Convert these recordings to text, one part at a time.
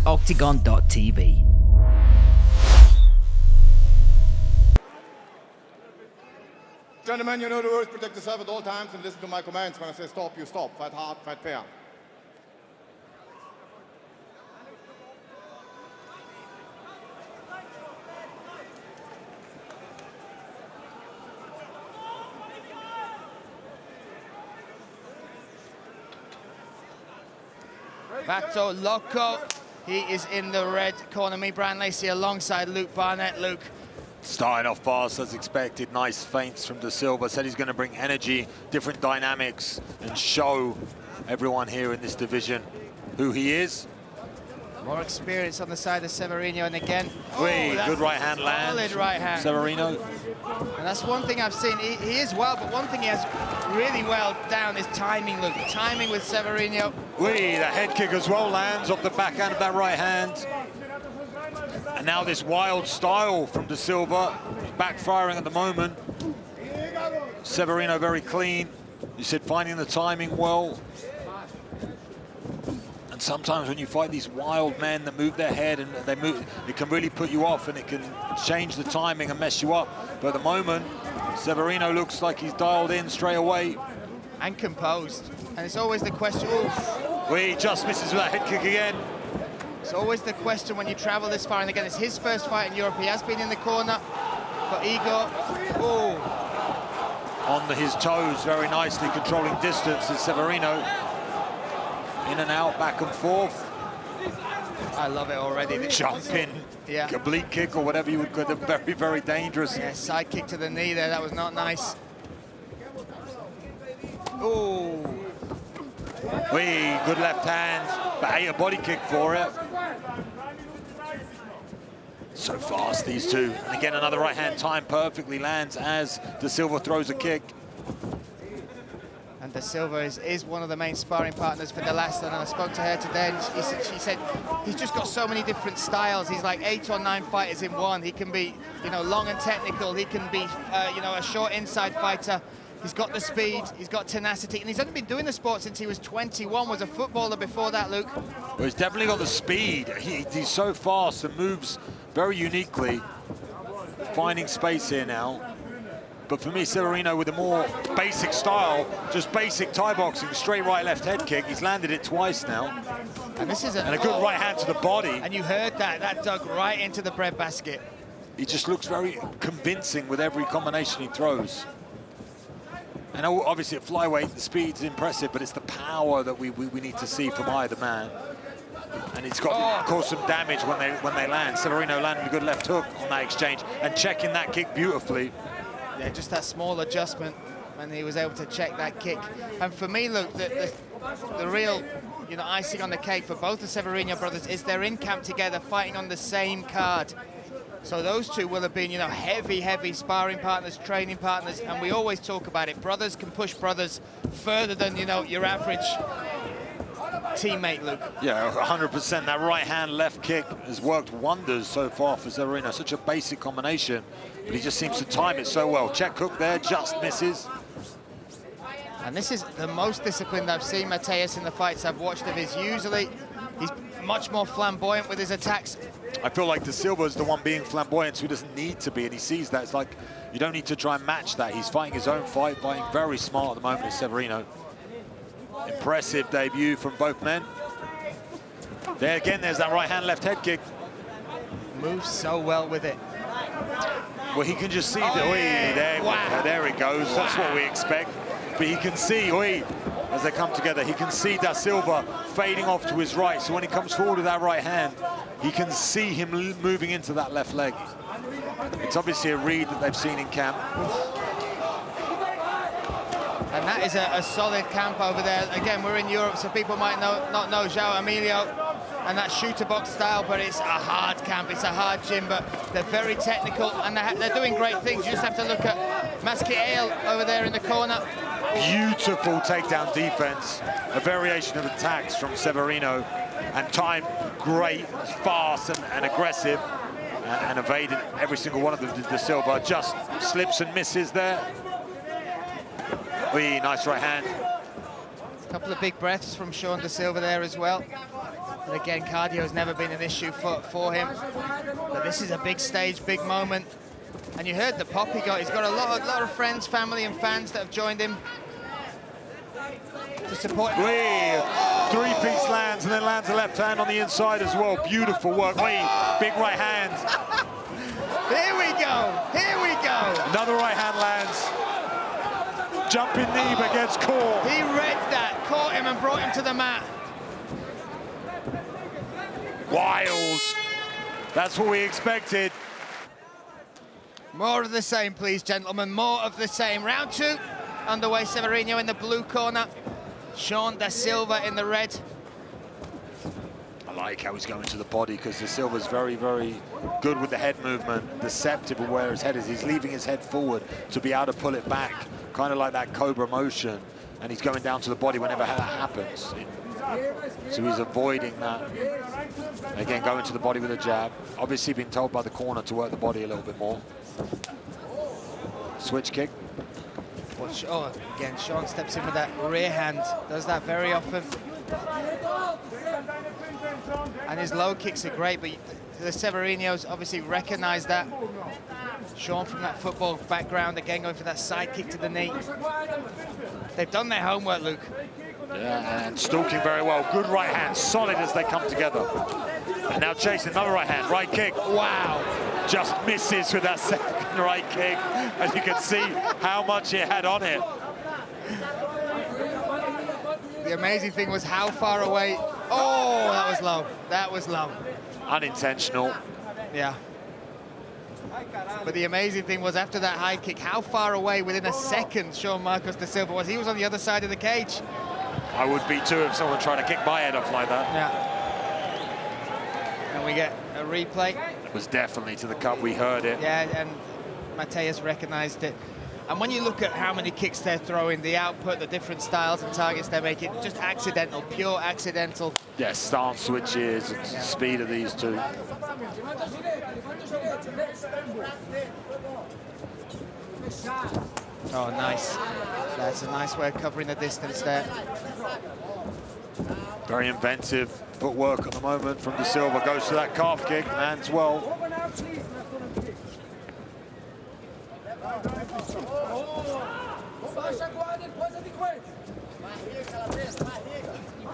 OKTAGON.tv. Gentlemen, you know the rules. Protect yourself at all times and listen to my commands. When I say stop, you stop. Fight hard, fight fair. Vato Loco, he is in the red corner. Me, Brian Lacey, alongside Luke Barnett. Luke. Starting off fast as expected. Nice feints from Da Silva. Said he's going to bring energy, different dynamics, and show everyone here in this division who he is. More experience on the side of Severino, and again, good right hand lands. Solid right hand. Severino. And that's one thing I've seen. He is well, but one thing he has really well down is timing, Luke. Timing with Severino. The head kick as well lands off the backhand of that right hand. And now this wild style from Da Silva, backfiring at the moment. Severino very clean. You said finding the timing well. And sometimes when you fight these wild men that move their head and they move, it can really put you off and it can change the timing and mess you up. But at the moment, Severino looks like he's dialed in straight away. And composed. And it's always the question, He just misses with that head kick again. It's always the question when you travel this far, and again, it's his first fight in Europe. He has been in the corner for Igor. On his toes, very nicely controlling distance is Severino. In and out, back and forth. I love it already. The jumping, oblique kick or whatever you would call it, very, very dangerous. Yeah, side kick to the knee there, that was not nice. Good left hand, but a body kick for it. So fast, these two. And again, another right hand time perfectly lands as Da Silva throws a kick. And Da Silva is one of the main sparring partners for Delasta, and I spoke to her today, and she said he's just got so many different styles. He's like 8 or 9 fighters in one. He can be, long and technical. He can be, a short inside fighter. He's got the speed, he's got tenacity, and he's only been doing the sport since he was 21, was a footballer before that, Luke. Well, he's definitely got the speed. He's so fast and moves very uniquely, finding space here now. But for me, Severino with a more basic style, just basic Thai boxing, straight right, left head kick. He's landed it twice now. And this is a good right hand to the body. And you heard that dug right into the breadbasket. He just looks very convincing with every combination he throws. And obviously at flyweight, the speed's impressive, but it's the power that we need to see from either man. And it's got to cause some damage when they land. Severino landed a good left hook on that exchange and checking that kick beautifully. Yeah, just that small adjustment when he was able to check that kick. And for me, Luke, the real icing on the cake for both the Severino brothers is they're in camp together, fighting on the same card. So those two will have been, heavy sparring partners, training partners, and we always talk about it. Brothers can push brothers further than, your average teammate, Luke. Yeah, 100%. That right hand, left kick has worked wonders so far for Severino. Such a basic combination, but he just seems to time it so well. Check hook there, just misses. And this is the most disciplined I've seen Matheus in the fights I've watched of his. Usually, he's much more flamboyant with his attacks. I feel like Da Silva is the one being flamboyant, so he doesn't need to be, and he sees that. It's like, you don't need to try and match that. He's fighting his own fight, fighting very smart at the moment, is Severino. Impressive debut from both men. There again, there's that right hand, left head kick. Moves so well with it. Well, he can just see there it goes. Wow. That's what we expect. But he can see, as they come together, he can see Da Silva fading off to his right. So when he comes forward with that right hand, he can see him moving into that left leg. It's obviously a read that they've seen in camp. And that is a solid camp over there. Again, we're in Europe, so people might not know João Emilio and that shooter box style, but it's a hard camp, it's a hard gym, but they're very technical and they're doing great things. You just have to look at Masquiel over there in the corner. Beautiful takedown defense, a variation of attacks from Severino, and time great, fast and aggressive, and evaded every single one of them. Da Silva just slips and misses there. Nice right hand. couple of big breaths from Shawn da Silva there as well. But again, cardio has never been an issue for him. But this is a big stage, big moment. And you heard the pop he got. He's got a lot of friends, family, and fans that have joined him to support him. Three-piece lands and then lands a left hand on the inside as well. Beautiful work. Big right hand. Here we go. Here we go. Another right hand lands. Jumping knee but gets caught. He read that, caught him and brought him to the mat. Wild. That's what we expected. More of the same, please, gentlemen. More of the same. Round 2 underway. Severino in the blue corner. Shawn da Silva in the red. I like how he's going to the body because da Silva's very, very good with the head movement, deceptive of where his head is. He's leaving his head forward to be able to pull it back, kind of like that cobra motion, and he's going down to the body whenever that happens. So he's avoiding that. Again, going to the body with a jab. Obviously being told by the corner to work the body a little bit more. Switch kick. Oh, again, Shawn steps in with that rear hand. Does that very often. And his low kicks are great, but the Severinos obviously recognize that. Shawn from that football background, again going for that side kick to the knee. They've done their homework, Luke. Yeah, and stalking very well. Good right hand, solid as they come together. And now chasing another right hand, right kick. Wow, just misses with that second right kick. As you can see how much it had on it. The amazing thing was how far away. Oh, that was low. That was low. Unintentional. Yeah. But the amazing thing was after that high kick, how far away within a second Shawn Marcos da Silva was. He was on the other side of the cage. I would be too if someone tried to kick my head off like that. Yeah. And we get a replay. It was definitely to the cut, we heard it. Yeah, and Matheus recognized it. And when you look at how many kicks they're throwing, the output, the different styles and targets they're making, just accidental, pure accidental. Yeah, stance switches, and speed of these two. Oh, nice. That's a nice way of covering the distance there. Very inventive footwork at the moment from da Silva. Goes to that calf kick, lands well.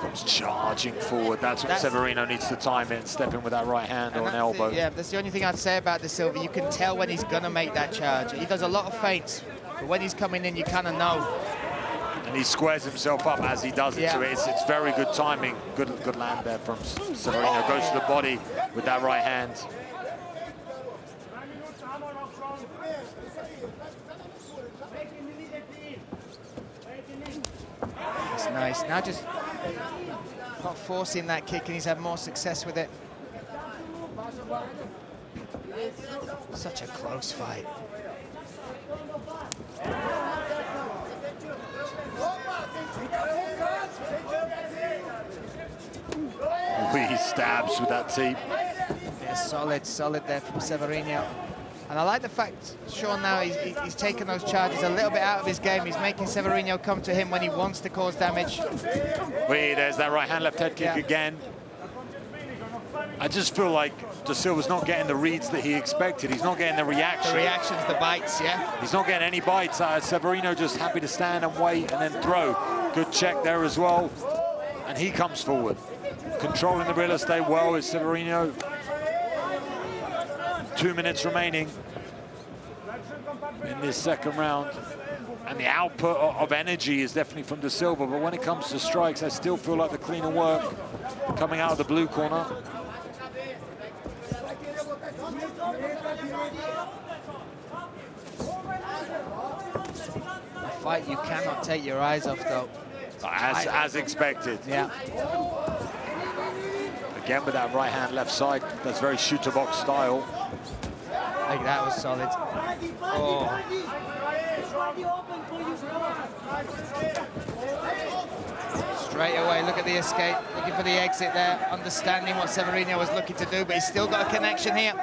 Comes charging forward. That's what Severino needs to time it and step in with that right hand or an elbow. Yeah, that's the only thing I'd say about da Silva. You can tell when he's going to make that charge. He does a lot of feints, but when he's coming in, you kind of know. And he squares himself up as he does it, so it's very good timing. Good land there from Severino. Goes to the body with that right hand. That's nice. Now just not forcing that kick, and he's had more success with it. Such a close fight. He stabs with that teep. Yeah, solid there from Severino. And I like the fact, Shawn, now he's taken those charges a little bit out of his game. He's making Severino come to him when he wants to cause damage. There's that right hand, left head kick again. I just feel like da Silva's not getting the reads that he expected. He's not getting the reaction. The reactions, the bites, yeah. He's not getting any bites. Severino just happy to stand and wait and then throw. Good check there as well. And he comes forward. Controlling the real estate well is Severino. 2 minutes remaining in this second round. And the output of energy is definitely from da Silva, but when it comes to strikes, I still feel like the cleaner work coming out of the blue corner. A fight you cannot take your eyes off, though. As expected. Yeah. Again with that right hand, left side. That's very shooter box style. I think that was solid. Oh. Straight away, look at the escape, looking for the exit there, understanding what Severino was looking to do, but he's still got a connection here.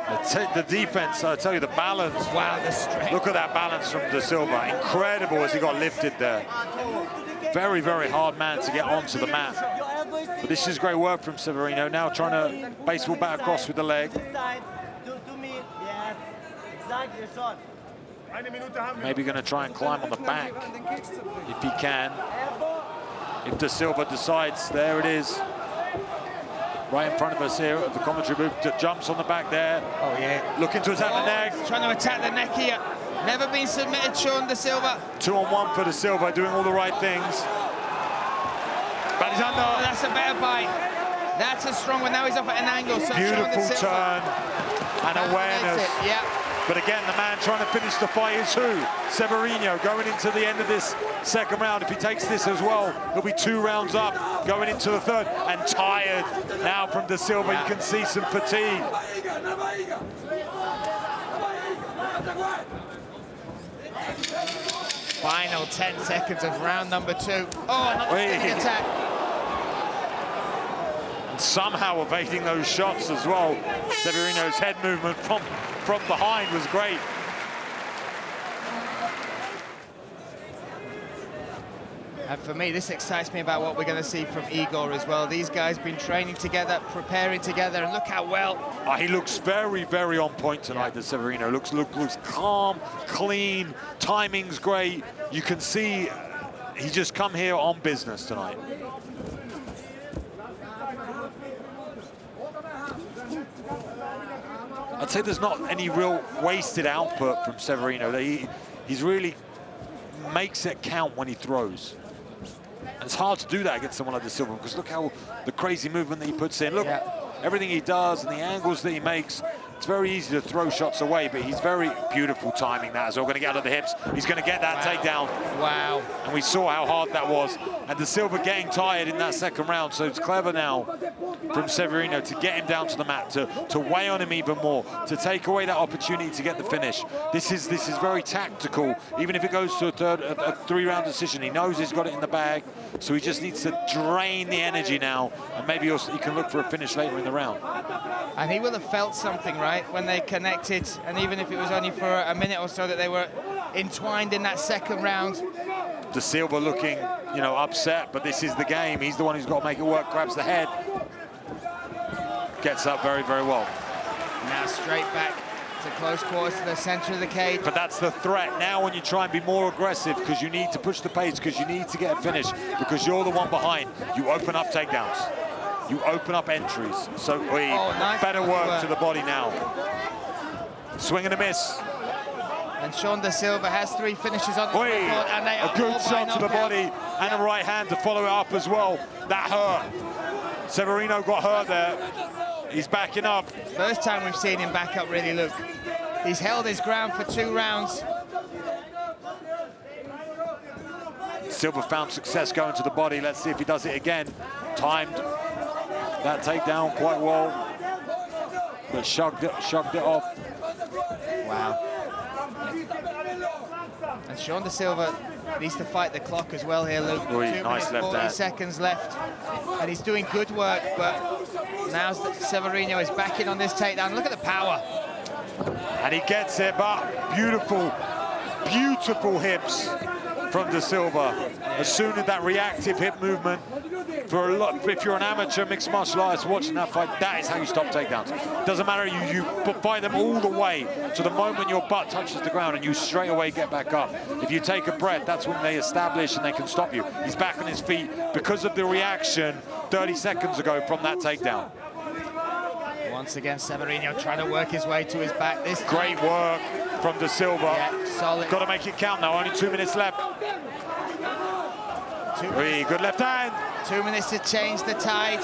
The defense, I tell you, the balance. Wow, the strength. Look at that balance from Da Silva. Incredible as he got lifted there. Very, very hard man to get onto the mat. But this is great work from Severino. Now trying to baseball bat across with the leg. Maybe going to try and climb on the back if he can. If Da Silva decides, there it is. Right in front of us here at the commentary booth. Jumps on the back there. Oh, yeah. Looking to attack the neck. Trying to attack the neck here. Never been submitted, Shawn Da Silva. 2-on-1 for Da Silva, doing all the right things. But he's under. Oh, that's a better bite. That's a strong one. Now he's off at an angle. So Beautiful turn and awareness. Yeah. But again, the man trying to finish the fight is who? Severino, going into the end of this second round. If he takes this as well, he'll be 2 rounds up, going into the third. And tired now from Da Silva. You can see some fatigue. Final 10 seconds of round number 2. Oh, another spinning attack. And somehow evading those shots as well. Severino's head movement from behind was great. And for me, this excites me about what we're going to see from Igor as well. These guys been training together, preparing together, and look how well. He looks very, very on point tonight, the Severino. Looks calm, clean, timing's great. You can see he's just come here on business tonight. I'd say there's not any real wasted output from Severino. He's really makes it count when he throws. And it's hard to do that against someone like Da Silva, because look how the crazy movement that he puts in. Look, everything he does and the angles that he makes. It's very easy to throw shots away, but he's very beautiful timing that as well. Going to get out of the hips. He's going to get that takedown. Wow. And we saw how hard that was. And Da Silva getting tired in that second round. So it's clever now from Severino to get him down to the mat, to weigh on him even more, to take away that opportunity to get the finish. This is very tactical. Even if it goes to a 3-round decision, he knows he's got it in the bag. So he just needs to drain the energy now. And maybe he can look for a finish later in the round. And he will have felt something, right, when they connected. And even if it was only for a minute or so that they were entwined in that second round. Da Silva looking, you know, upset, but this is the game. He's the one who's got to make it work. Grabs the head. Gets up very, very well. Now straight back to close quarters to the center of the cage. But that's the threat. Now when you try and be more aggressive, because you need to push the pace, because you need to get a finish, because you're the one behind, you open up takedowns. You open up entries. So nice better work to the body now. Swing and a miss. And Shawn Da Silva has 3 finishes on the record, and they a good shot to the body and a right hand to follow it up as well. That hurt. Severino got hurt there. He's backing up. First time we've seen him back up, really, look. He's held his ground for 2 rounds. Silva found success going to the body. Let's see if he does it again. Timed that takedown quite well, but shrugged it off. Wow. And Shawn Da Silva needs to fight the clock as well here, Luke. 2 nice minutes, 40 left seconds left. And he's doing good work, but now Severino is backing on this takedown. Look at the power. And he gets it, but beautiful, beautiful hips from Da Silva. As soon as that reactive hip movement, if you're an amateur mixed martial artist watching that fight, that is how you stop takedowns. Doesn't matter, you fight them all the way to the moment your butt touches the ground and you straight away get back up. If you take a breath, that's when they establish and they can stop you. He's back on his feet because of the reaction 30 seconds ago from that takedown. Once again, Severino trying to work his way to his back. This great work from Da Silva. Yeah, solid. Got to make it count now, only 2 minutes left. Good left hand. 2 minutes to change the tide.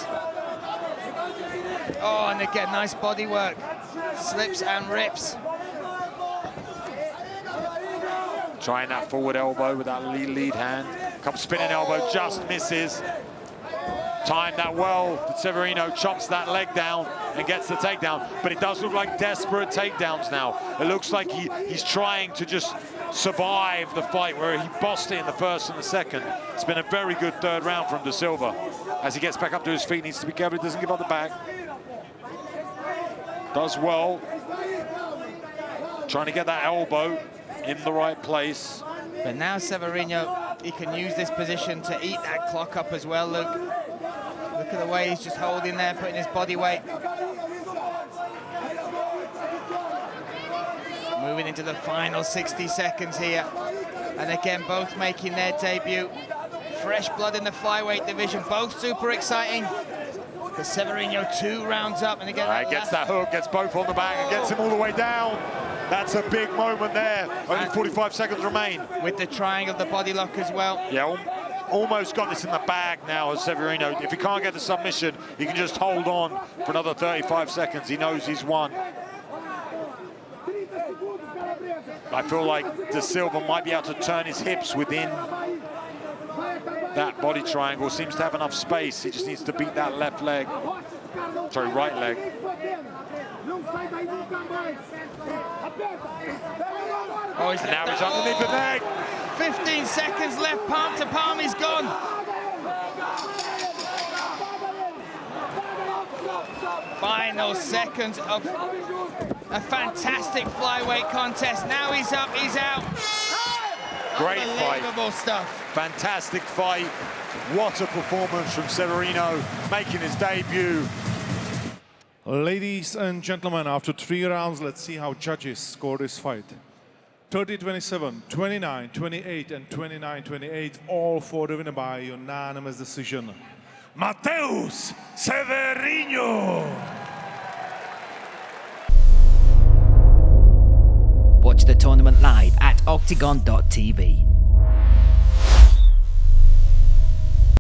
Oh, and again, nice body work. Slips and rips. Trying that forward elbow with that lead hand. Comes spinning elbow, just misses. Timed that well. Severino chops that leg down and gets the takedown. But it does look like desperate takedowns now. It looks like he's trying to just survive the fight, where he bossed it in the first and the second. It's been a very good 3rd round from Da Silva. As he gets back up to his feet, needs to be careful he doesn't give up the back. Does well Trying to get that elbow in the right place. But now Severino, he can use this position to eat that clock up as well, Luke. Look at the way he's just holding there, putting his body weight. Moving into the final 60 seconds here. And again, both making their debut. Fresh blood in the flyweight division, both super exciting. Because Severino 2 rounds up, and again, Gets that hook, gets both on the back, and gets him all the way down. That's a big moment there. Only 45 seconds remain. With the triangle, the body lock as well. Yeah, almost got this in the bag now as Severino. If he can't get the submission, he can just hold on for another 35 seconds. He knows he's won. I feel like Da Silva might be able to turn his hips within that body triangle. Seems to have enough space. He just needs to beat that left leg. Sorry, right leg. Oh, and now he's underneath the leg. 15 seconds left, palm to palm, he's gone. Final seconds of a fantastic flyweight contest. Now he's up, he's out. Great fight. Unbelievable stuff. Fantastic fight. What a performance from Severino, making his debut. Ladies and gentlemen, after 3 rounds, let's see how judges score this fight. 30-27, 29-28, and 29-28, all four driven by unanimous decision. Matheus Severino! Watch the tournament live at OKTAGON.tv.